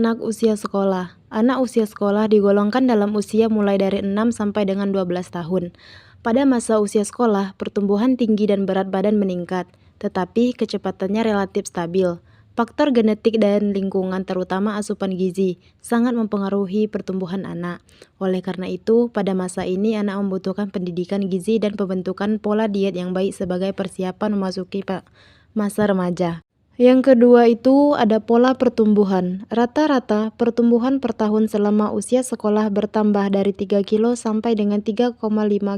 anak usia sekolah. Anak usia sekolah digolongkan dalam usia mulai dari 6 sampai dengan 12 tahun. Pada masa usia sekolah, pertumbuhan tinggi dan berat badan meningkat, tetapi kecepatannya relatif stabil. Faktor genetik dan lingkungan, terutama asupan gizi, sangat mempengaruhi pertumbuhan anak. Oleh karena itu, pada masa ini anak membutuhkan pendidikan gizi dan pembentukan pola diet yang baik sebagai persiapan memasuki masa remaja. Yang kedua itu ada pola pertumbuhan. Rata-rata pertumbuhan per tahun selama usia sekolah bertambah dari 3 kilo sampai dengan 3,5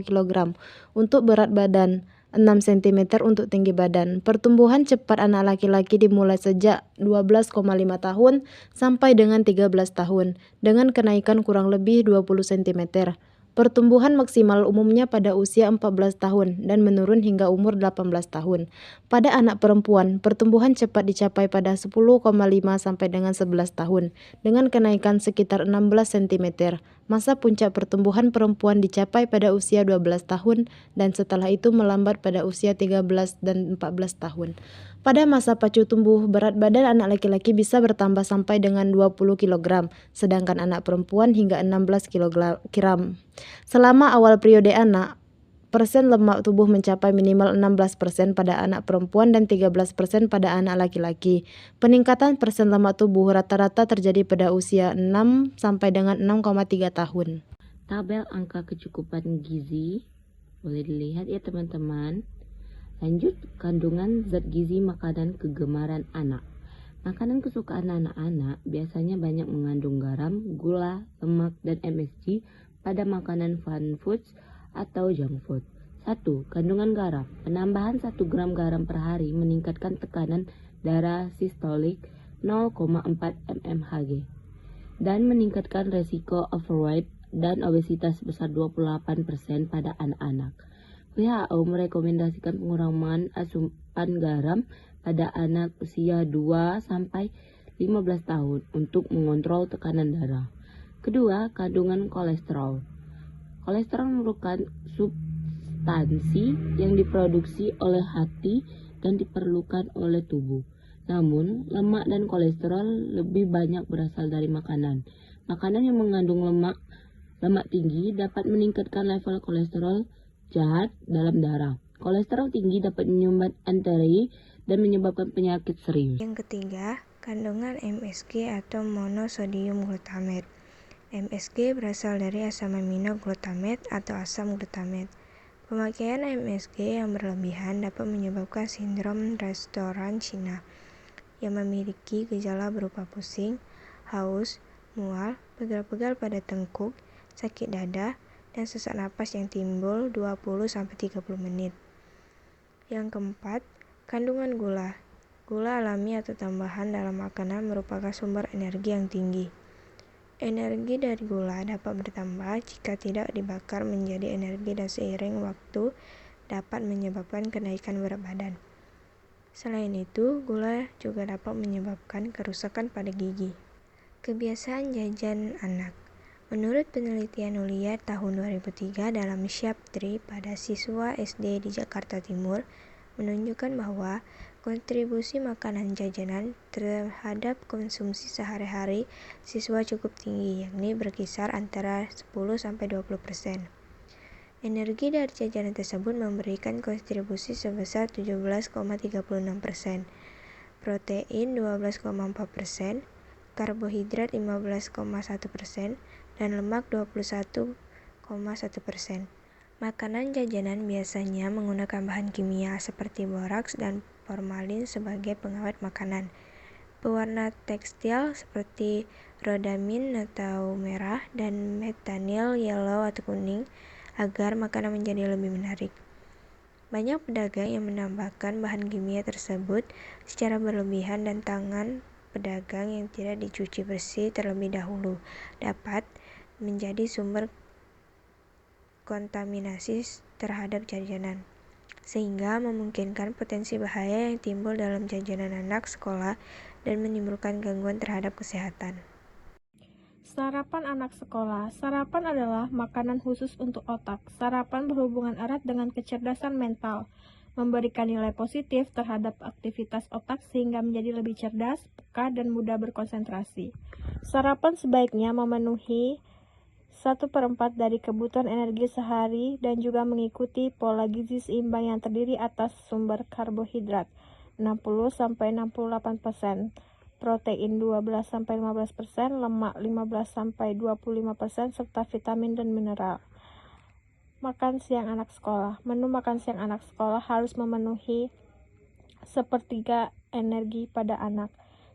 kilogram untuk berat badan, 6 cm untuk tinggi badan. Pertumbuhan cepat anak laki-laki dimulai sejak 12,5 tahun sampai dengan 13 tahun dengan kenaikan kurang lebih 20 cm. Pertumbuhan maksimal umumnya pada usia 14 tahun dan menurun hingga umur 18 tahun. Pada anak perempuan, pertumbuhan cepat dicapai pada 10,5 sampai dengan 11 tahun dengan kenaikan sekitar 16 cm. Masa puncak pertumbuhan perempuan dicapai pada usia 12 tahun dan setelah itu melambat pada usia 13 dan 14 tahun. Pada masa pacu tumbuh, berat badan anak laki-laki bisa bertambah sampai dengan 20 kg, sedangkan anak perempuan hingga 16 kg. Selama awal periode anak, persen lemak tubuh mencapai minimal 16% pada anak perempuan dan 13% pada anak laki-laki. Peningkatan persen lemak tubuh rata-rata terjadi pada usia 6 sampai dengan 6,3 tahun. Tabel angka kecukupan gizi boleh dilihat ya teman-teman. Lanjut, kandungan zat gizi makanan kegemaran anak. Makanan kesukaan anak-anak biasanya banyak mengandung garam, gula, lemak, dan MSG pada makanan fun foods atau junk food. 1. Kandungan garam. Penambahan 1 gram garam per hari meningkatkan tekanan darah sistolik 0,4 mmHg dan meningkatkan resiko overweight dan obesitas sebesar 28% pada anak-anak. WHO merekomendasikan pengurangan asupan garam pada anak usia 2 sampai 15 tahun untuk mengontrol tekanan darah. Kedua, kandungan kolesterol. Kolesterol merupakan substansi yang diproduksi oleh hati dan diperlukan oleh tubuh. Namun, lemak dan kolesterol lebih banyak berasal dari makanan. Makanan yang mengandung lemak tinggi dapat meningkatkan level kolesterol jahat dalam darah. Kolesterol tinggi dapat menyumbat anteri dan menyebabkan penyakit serius. Yang ketiga, kandungan MSG atau monosodium glutamate. MSG berasal dari asam amino glutamate atau asam glutamat. Pemakaian MSG yang berlebihan dapat menyebabkan sindrom restoran Cina yang memiliki gejala berupa pusing, haus, mual, pegal-pegal pada tengkuk, sakit dada, dan sesak napas yang timbul 20-30 menit. Yang keempat, kandungan gula. Gula alami atau tambahan dalam makanan merupakan sumber energi yang tinggi. Energi dari gula dapat bertambah jika tidak dibakar menjadi energi dan seiring waktu dapat menyebabkan kenaikan berat badan. Selain itu, gula juga dapat menyebabkan kerusakan pada gigi. Kebiasaan jajan anak. Menurut penelitian Ulia tahun 2003 dalam Syaptri pada siswa SD di Jakarta Timur, menunjukkan bahwa kontribusi makanan jajanan terhadap konsumsi sehari-hari siswa cukup tinggi, yakni berkisar antara 10-20%. Energi dari jajanan tersebut memberikan kontribusi sebesar 17,36%, protein 12,4%, karbohidrat 15,1%, dan lemak 21,1%. Makanan jajanan biasanya menggunakan bahan kimia seperti boraks dan formalin sebagai pengawet makanan. Pewarna tekstil seperti rodamin atau merah dan methanil yellow atau kuning agar makanan menjadi lebih menarik. Banyak pedagang yang menambahkan bahan kimia tersebut secara berlebihan dan tangan pedagang yang tidak dicuci bersih terlebih dahulu dapat menjadi sumber kontaminasi terhadap jajanan, sehingga memungkinkan potensi bahaya yang timbul dalam jajanan anak sekolah dan menimbulkan gangguan terhadap kesehatan. Sarapan anak sekolah. Sarapan adalah makanan khusus untuk otak. Sarapan berhubungan erat dengan kecerdasan mental, memberikan nilai positif terhadap aktivitas otak sehingga menjadi lebih cerdas, peka, dan mudah berkonsentrasi. Sarapan sebaiknya memenuhi 1/4 dari kebutuhan energi sehari dan juga mengikuti pola gizi seimbang yang terdiri atas sumber karbohidrat 60-68%, protein 12-15%, lemak 15-25%, serta vitamin dan mineral. Makan siang anak sekolah. Menu makan siang anak sekolah harus memenuhi 1/3 energi pada anak.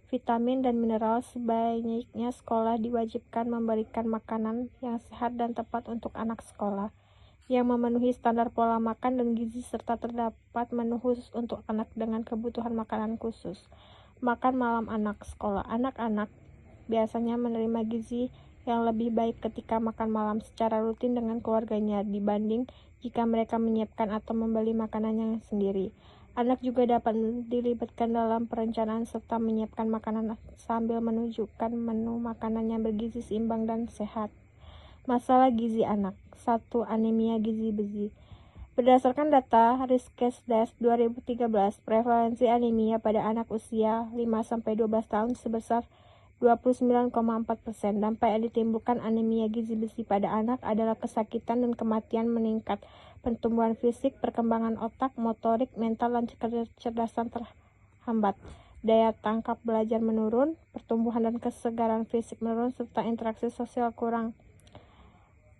Vitamin dan mineral. Sebaiknya sekolah diwajibkan memberikan makanan yang sehat dan tepat untuk anak sekolah, yang memenuhi standar pola makan dan gizi, serta terdapat menu khusus untuk anak dengan kebutuhan makanan khusus. Makan malam anak sekolah. Anak-anak biasanya menerima gizi yang lebih baik ketika makan malam secara rutin dengan keluarganya dibanding jika mereka menyiapkan atau membeli makanannya sendiri. Anak juga dapat dilibatkan dalam perencanaan serta menyiapkan makanan sambil menunjukkan menu makanan yang bergizi seimbang dan sehat. Masalah gizi anak. 1. Anemia gizi besi. Berdasarkan data Riskesdas 2013, prevalensi anemia pada anak usia 5-12 tahun sebesar 29,4%. Dampak yang ditimbulkan anemia gizi besi pada anak adalah kesakitan dan kematian, meningkat pertumbuhan fisik, perkembangan otak, motorik, mental, dan kecerdasan terhambat, daya tangkap belajar menurun, pertumbuhan dan kesegaran fisik menurun, serta interaksi sosial kurang.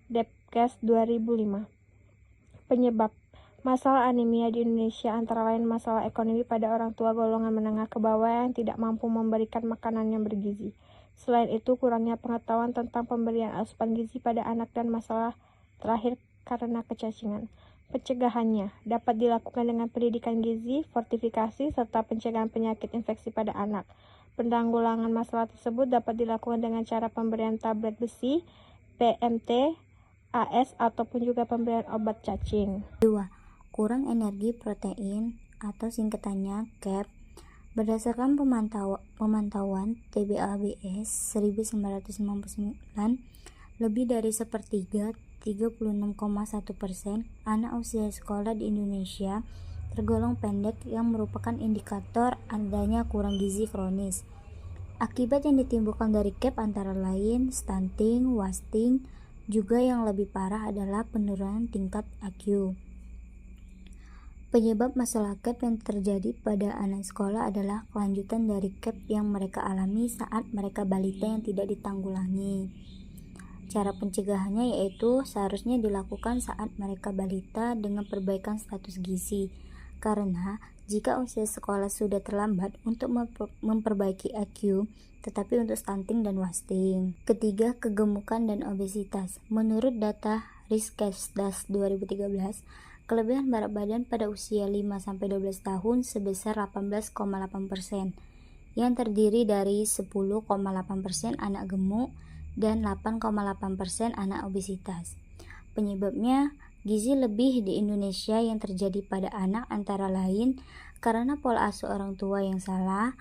Depkes 2005. Penyebab masalah anemia di Indonesia antara lain masalah ekonomi pada orang tua golongan menengah ke bawah yang tidak mampu memberikan makanan yang bergizi. Selain itu, kurangnya pengetahuan tentang pemberian asupan gizi pada anak dan masalah terakhir karena kecacingan. Pencegahannya dapat dilakukan dengan pendidikan gizi, fortifikasi, serta pencegahan penyakit infeksi pada anak. Penanggulangan masalah tersebut dapat dilakukan dengan cara pemberian tablet besi, PMT, AS, ataupun juga pemberian obat cacing. 2. Kurang energi protein atau singkatannya CAP. Berdasarkan pemantauan TBABS 1999, lebih dari 1/3 36,1% anak usia sekolah di Indonesia tergolong pendek, yang merupakan indikator adanya kurang gizi kronis. Akibat yang ditimbulkan dari CAP antara lain stunting, wasting, juga yang lebih parah adalah penurunan tingkat IQ. Penyebab masalah CAP yang terjadi pada anak sekolah adalah kelanjutan dari CAP yang mereka alami saat mereka balita yang tidak ditanggulangi. Cara pencegahannya yaitu seharusnya dilakukan saat mereka balita dengan perbaikan status gizi, karena jika usia sekolah sudah terlambat untuk memperbaiki IQ, tetapi untuk stunting dan wasting. Ketiga, kegemukan dan obesitas. Menurut data Riskesdas 2013, kelebihan berat badan pada usia 5-12 tahun sebesar 18,8%, yang terdiri dari 10,8% anak gemuk dan 8,8% anak obesitas. Penyebabnya, gizi lebih di Indonesia yang terjadi pada anak antara lain karena pola asuh orang tua yang salah.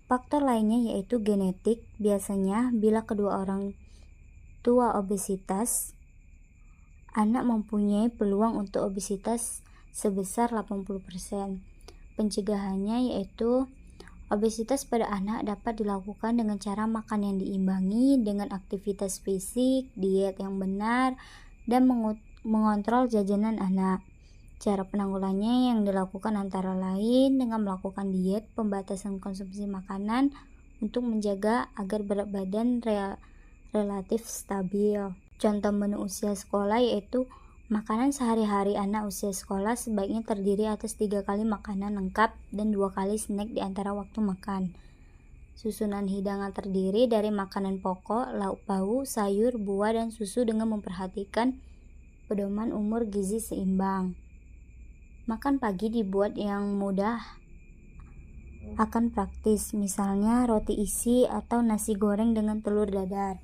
Faktor lainnya yaitu genetik. Biasanya bila kedua orang tua obesitas, anak mempunyai peluang untuk obesitas sebesar 80%. Pencegahannya yaitu obesitas pada anak dapat dilakukan dengan cara makan yang diimbangi dengan aktivitas fisik, diet yang benar, dan mengontrol jajanan anak. Cara penanggulangannya yang dilakukan antara lain dengan melakukan diet, pembatasan konsumsi makanan untuk menjaga agar berat badan relatif stabil. Contoh menu usia sekolah yaitu makanan sehari-hari anak usia sekolah sebaiknya terdiri atas 3 kali makanan lengkap dan 2 kali snack di antara waktu makan. Susunan hidangan terdiri dari makanan pokok, lauk pauk, sayur, buah, dan susu dengan memperhatikan pedoman umur gizi seimbang. Makan pagi dibuat yang mudah akan praktis, misalnya roti isi atau nasi goreng dengan telur dadar.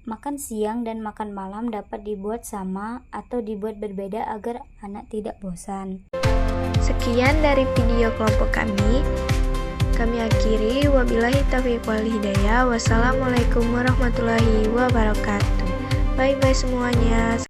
Makan siang dan makan malam dapat dibuat sama atau dibuat berbeda agar anak tidak bosan. Sekian dari video kelompok kami. Kami akhiri, wabillahi taufiq wal hidayah. Wassalamualaikum warahmatullahi wabarakatuh. Bye bye semuanya.